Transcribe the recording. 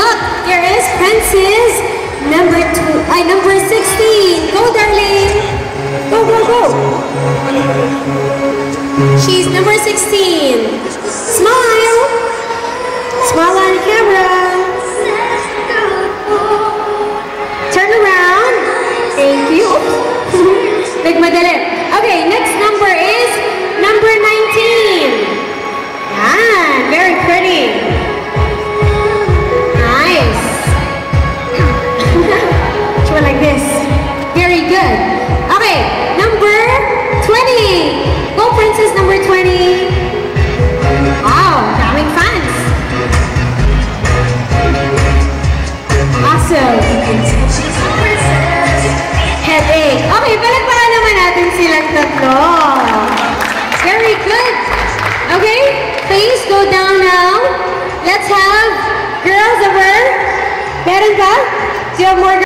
luck. There is Princess number 16. Go, darling. Go, go, go. She's number 16. Smile. Smile on camera. Turn around. Thank you. Nagmadali. Okay, next number is number 19. Ah, very pretty. Nice. Show it like this. Very good. Okay, number 20. Go, Princess number 20. Wow, daming fans. Awesome. Headache. Okay, palagpakan naman natin silang tatlo. Very good. Okay, please go down now. Let's have girls over. Meron ka? Do you have more